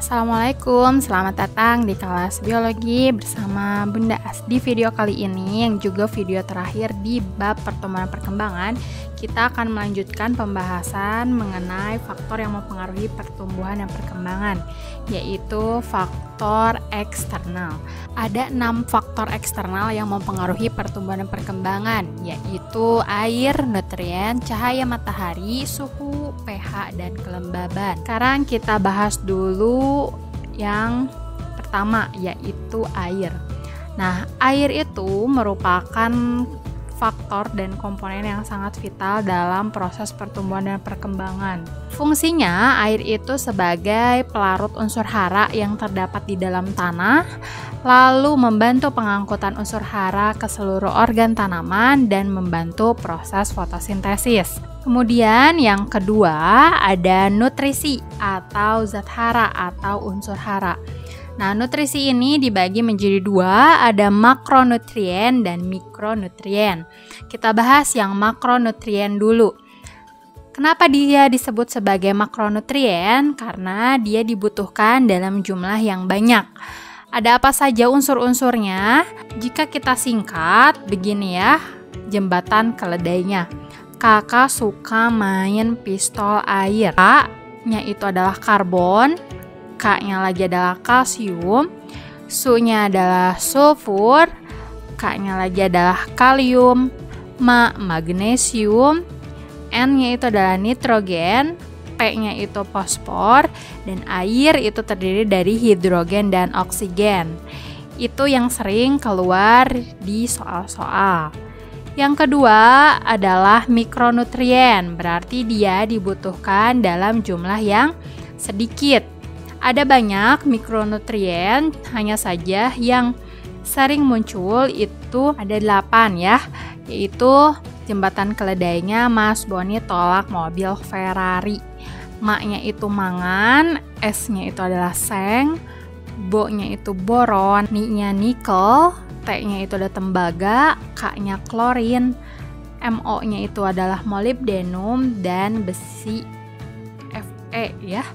Assalamualaikum, selamat datang di kelas biologi bersama Bunda As. Di video kali ini, yang juga video terakhir di bab pertumbuhan perkembangan, kita akan melanjutkan pembahasan mengenai faktor yang mempengaruhi pertumbuhan dan perkembangan, yaitu faktor eksternal. Ada 6 faktor eksternal yang mempengaruhi pertumbuhan dan perkembangan, yaitu air, nutrien, cahaya matahari, suhu, pH, dan kelembaban. Sekarang kita bahas dulu yang pertama, yaitu air. Nah, air itu merupakan faktor dan komponen yang sangat vital dalam proses pertumbuhan dan perkembangan. Fungsinya, air itu sebagai pelarut unsur hara yang terdapat di dalam tanah, lalu membantu pengangkutan unsur hara ke seluruh organ tanaman dan membantu proses fotosintesis. Kemudian yang kedua ada nutrisi atau zat hara atau unsur hara. Nah, nutrisi ini dibagi menjadi 2, ada makronutrien dan mikronutrien. Kita bahas yang makronutrien dulu. Kenapa dia disebut sebagai makronutrien? Karena dia dibutuhkan dalam jumlah yang banyak. Ada apa saja unsur-unsurnya? Jika kita singkat, begini ya, jembatan keledainya. Kakak suka main pistol air. K-nya itu adalah karbon, K-nya lagi adalah kalsium, Su-nya adalah sulfur, K-nya lagi adalah kalium, magnesium, N-nya itu adalah nitrogen, P-nya itu fosfor, dan air itu terdiri dari hidrogen dan oksigen. Itu yang sering keluar di soal-soal. Yang kedua adalah mikronutrien, berarti dia dibutuhkan dalam jumlah yang sedikit. Ada banyak mikronutrien, hanya saja yang sering muncul itu ada 8 ya, yaitu jembatan keledainya Mas Boni tolak mobil Ferrari. Ma-nya itu mangan, S-nya itu adalah seng, Bo-nya itu boron, Ni-nya nikel, T-nya itu ada tembaga, K-nya klorin, MO-nya itu adalah molybdenum, dan besi Fe ya.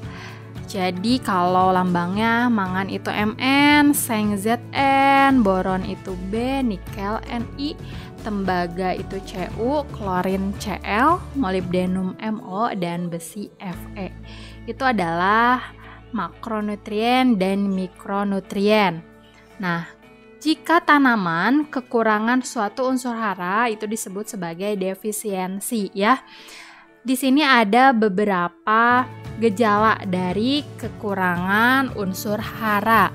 Jadi kalau lambangnya mangan itu Mn, seng Zn, boron itu B, nikel Ni, tembaga itu Cu, klorin Cl, molybdenum Mo, dan besi Fe. Itu adalah makronutrien dan mikronutrien. Nah, jika tanaman kekurangan suatu unsur hara itu disebut sebagai defisiensi ya. Di sini ada beberapa gejala dari kekurangan unsur hara,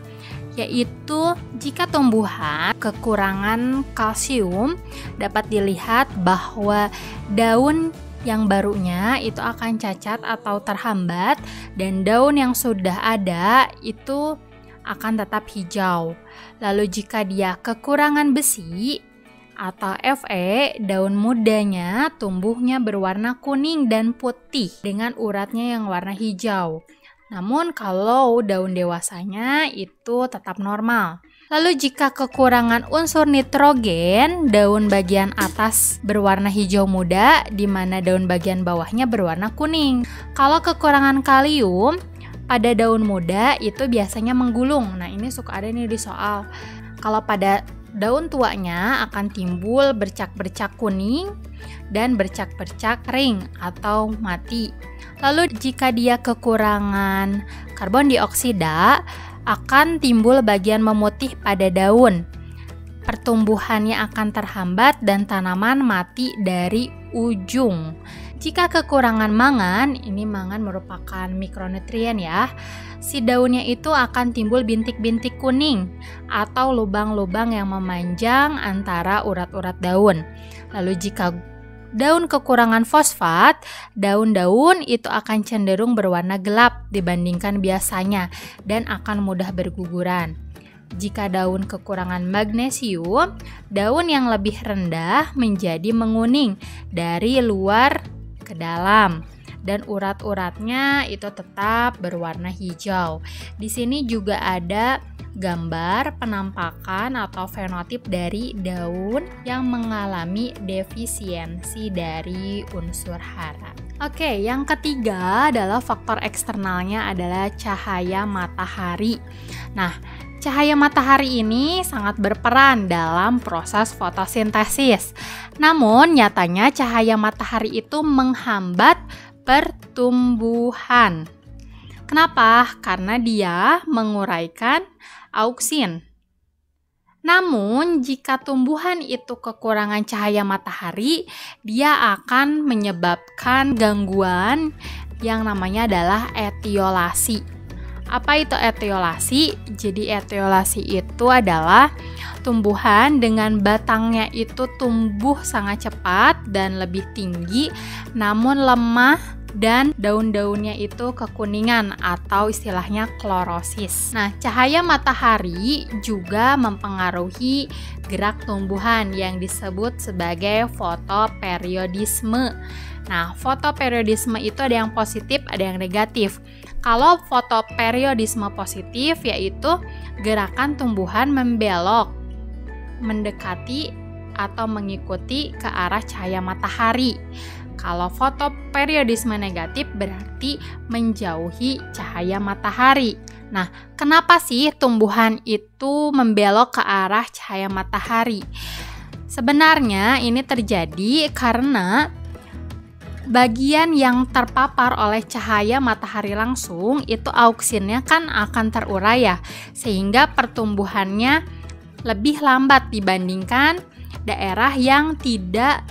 yaitu jika tumbuhan kekurangan kalsium dapat dilihat bahwa daun yang barunya itu akan cacat atau terhambat, dan daun yang sudah ada itu akan tetap hijau. Lalu jika dia kekurangan besi atau Fe, daun mudanya tumbuhnya berwarna kuning dan putih dengan uratnya yang warna hijau. Namun kalau daun dewasanya itu tetap normal. Lalu jika kekurangan unsur nitrogen, daun bagian atas berwarna hijau muda, di mana daun bagian bawahnya berwarna kuning. Kalau kekurangan kalium, pada daun muda itu biasanya menggulung. Nah, ini suka ada nih di soal. Kalau pada daun tuanya akan timbul bercak-bercak kuning dan bercak-bercak kering atau mati. Lalu jika dia kekurangan karbon dioksida, akan timbul bagian memutih pada daun. Pertumbuhannya akan terhambat dan tanaman mati dari ujung. Jika kekurangan mangan, ini mangan merupakan mikronutrien ya, si daunnya itu akan timbul bintik-bintik kuning atau lubang-lubang yang memanjang antara urat-urat daun. Lalu jika daun kekurangan fosfat, daun-daun itu akan cenderung berwarna gelap dibandingkan biasanya dan akan mudah berguguran. Jika daun kekurangan magnesium, daun yang lebih rendah menjadi menguning dari luar ke dalam dan urat-uratnya itu tetap berwarna hijau. Di sini juga ada gambar penampakan atau fenotip dari daun yang mengalami defisiensi dari unsur hara. Oke, yang ketiga adalah faktor eksternalnya adalah cahaya matahari. Nah, cahaya matahari ini sangat berperan dalam proses fotosintesis. Namun, nyatanya cahaya matahari itu menghambat pertumbuhan. Kenapa? Karena dia menguraikan auksin. Namun, jika tumbuhan itu kekurangan cahaya matahari, dia akan menyebabkan gangguan yang namanya adalah etiolasi. Apa itu etiolasi? Jadi etiolasi itu adalah tumbuhan dengan batangnya itu tumbuh sangat cepat dan lebih tinggi, namun lemah dan daun-daunnya itu kekuningan atau istilahnya klorosis. Nah, cahaya matahari juga mempengaruhi gerak tumbuhan yang disebut sebagai fotoperiodisme. Nah, fotoperiodisme itu ada yang positif, ada yang negatif. Kalau fotoperiodisme positif yaitu gerakan tumbuhan membelok, mendekati atau mengikuti ke arah cahaya matahari. Kalau fotoperiodisme negatif berarti menjauhi cahaya matahari. Nah, kenapa sih tumbuhan itu membelok ke arah cahaya matahari? Sebenarnya ini terjadi karena bagian yang terpapar oleh cahaya matahari langsung itu auksinnya kan akan terurai ya, sehingga pertumbuhannya lebih lambat dibandingkan daerah yang tidak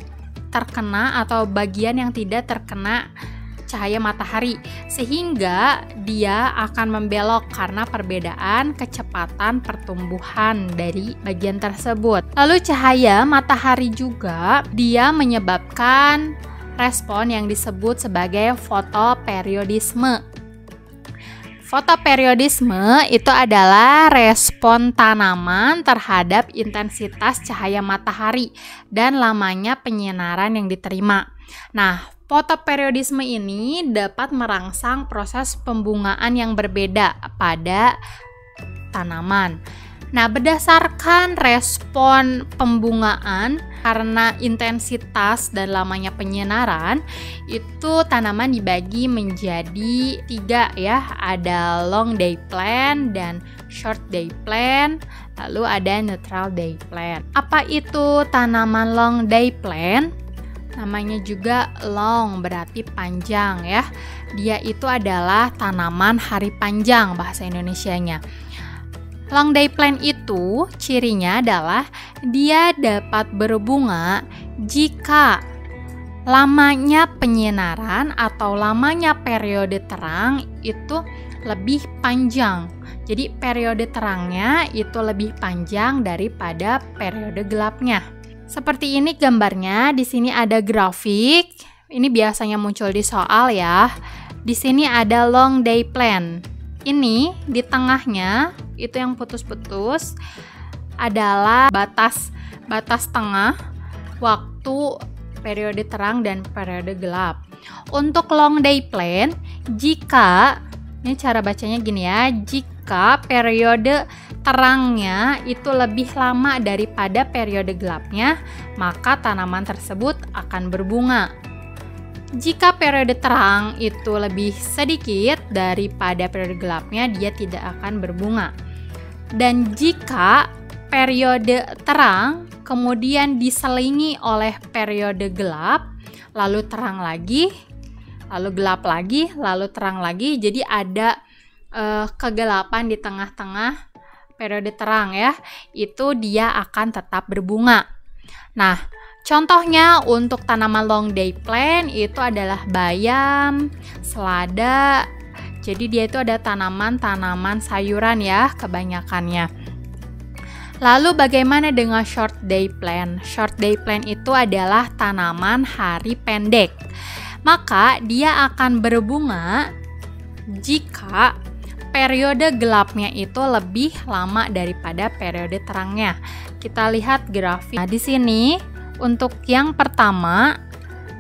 terkena atau bagian yang tidak terkena cahaya matahari, sehingga dia akan membelok karena perbedaan kecepatan pertumbuhan dari bagian tersebut. Lalu cahaya matahari juga dia menyebabkan respon yang disebut sebagai fotoperiodisme. Fotoperiodisme itu adalah respon tanaman terhadap intensitas cahaya matahari dan lamanya penyinaran yang diterima. Nah, fotoperiodisme ini dapat merangsang proses pembungaan yang berbeda pada tanaman. Nah, berdasarkan respon pembungaan karena intensitas dan lamanya penyinaran, itu tanaman dibagi menjadi 3 ya. Ada long day plant dan short day plant, lalu ada neutral day plant. Apa itu tanaman long day plant? Namanya juga long, berarti panjang ya. Dia itu adalah tanaman hari panjang bahasa Indonesianya. Long day plant itu cirinya adalah dia dapat berbunga jika lamanya penyinaran atau lamanya periode terang itu lebih panjang. Jadi periode terangnya itu lebih panjang daripada periode gelapnya. Seperti ini gambarnya, di sini ada grafik. Ini biasanya muncul di soal ya. Di sini ada long day plant. Ini di tengahnya itu yang putus-putus adalah batas tengah waktu periode terang dan periode gelap. Untuk long day plant, jika ini cara bacanya gini ya, jika periode terangnya itu lebih lama daripada periode gelapnya, maka tanaman tersebut akan berbunga. Jika periode terang itu lebih sedikit daripada periode gelapnya, dia tidak akan berbunga. Dan jika periode terang kemudian diselingi oleh periode gelap, lalu terang lagi, lalu gelap lagi, lalu terang lagi, jadi ada kegelapan di tengah-tengah periode terang ya, itu dia akan tetap berbunga. Nah, contohnya untuk tanaman long day plant itu adalah bayam, selada. Jadi dia itu ada tanaman-tanaman sayuran ya kebanyakannya. Lalu bagaimana dengan short day plant? Short day plant itu adalah tanaman hari pendek. Maka dia akan berbunga jika periode gelapnya itu lebih lama daripada periode terangnya. Kita lihat grafik. Nah, di sini untuk yang pertama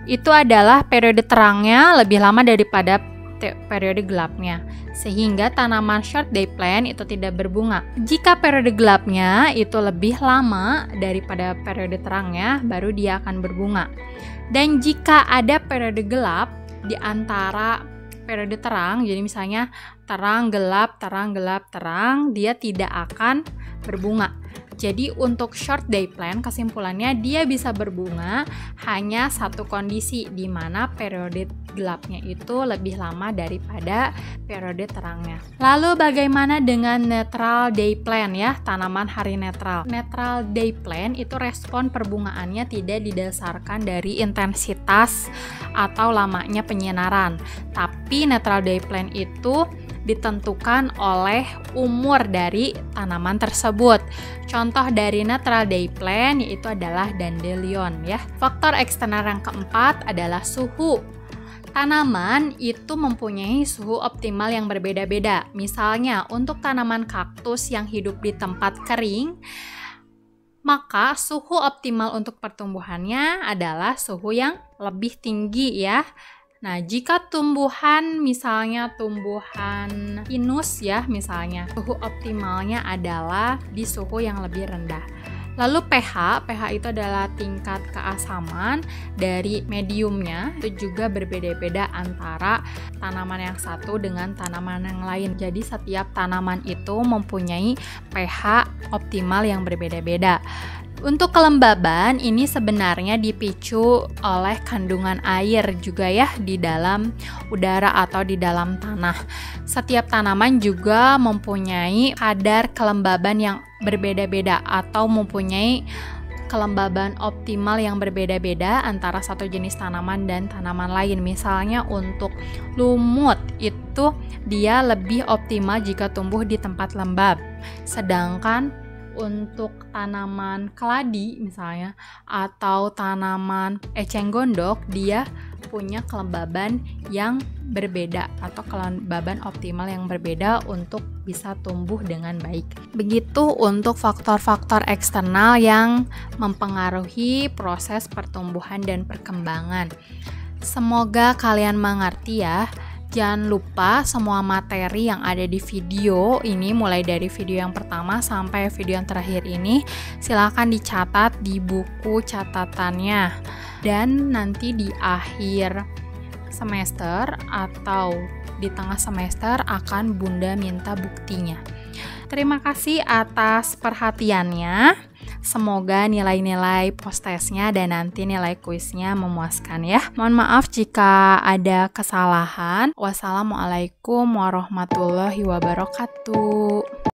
itu adalah periode terangnya lebih lama daripada periode gelapnya, sehingga tanaman short day plant itu tidak berbunga. Jika periode gelapnya itu lebih lama daripada periode terangnya, baru dia akan berbunga. Dan jika ada periode gelap di antara periode terang, jadi misalnya terang, gelap, terang, dia tidak akan berbunga. Jadi untuk short day plant, kesimpulannya dia bisa berbunga hanya satu kondisi, di mana periode gelapnya itu lebih lama daripada periode terangnya. Lalu bagaimana dengan netral day plant ya, tanaman hari netral? Netral day plant itu respon perbungaannya tidak didasarkan dari intensitas atau lamanya penyinaran, tapi netral day plant itu ditentukan oleh umur dari tanaman tersebut. Contoh dari netral day plant yaitu adalah dandelion ya. Faktor eksternal yang keempat adalah suhu. Tanaman itu mempunyai suhu optimal yang berbeda-beda. Misalnya untuk tanaman kaktus yang hidup di tempat kering, maka suhu optimal untuk pertumbuhannya adalah suhu yang lebih tinggi ya. Nah, jika tumbuhan misalnya tumbuhan pinus ya misalnya, suhu optimalnya adalah di suhu yang lebih rendah. Lalu pH itu adalah tingkat keasaman dari mediumnya, itu juga berbeda-beda antara tanaman yang satu dengan tanaman yang lain. Jadi setiap tanaman itu mempunyai pH optimal yang berbeda-beda. Untuk kelembaban ini sebenarnya dipicu oleh kandungan air juga ya di dalam udara atau di dalam tanah. Setiap tanaman juga mempunyai kadar kelembaban yang berbeda-beda atau mempunyai kelembaban optimal yang berbeda-beda antara satu jenis tanaman dan tanaman lain. Misalnya untuk lumut itu dia lebih optimal jika tumbuh di tempat lembab. Sedangkan untuk tanaman keladi misalnya atau tanaman eceng gondok, dia punya kelembaban yang berbeda atau kelembaban optimal yang berbeda untuk bisa tumbuh dengan baik. Begitu untuk faktor-faktor eksternal yang mempengaruhi proses pertumbuhan dan perkembangan. Semoga kalian mengerti ya. Jangan lupa semua materi yang ada di video ini, mulai dari video yang pertama sampai video yang terakhir ini, silakan dicatat di buku catatannya. Dan nanti di akhir semester atau di tengah semester akan Bunda minta buktinya. Terima kasih atas perhatiannya. Semoga nilai-nilai post-testnya dan nanti nilai kuisnya memuaskan ya. Mohon maaf jika ada kesalahan. Wassalamualaikum warahmatullahi wabarakatuh.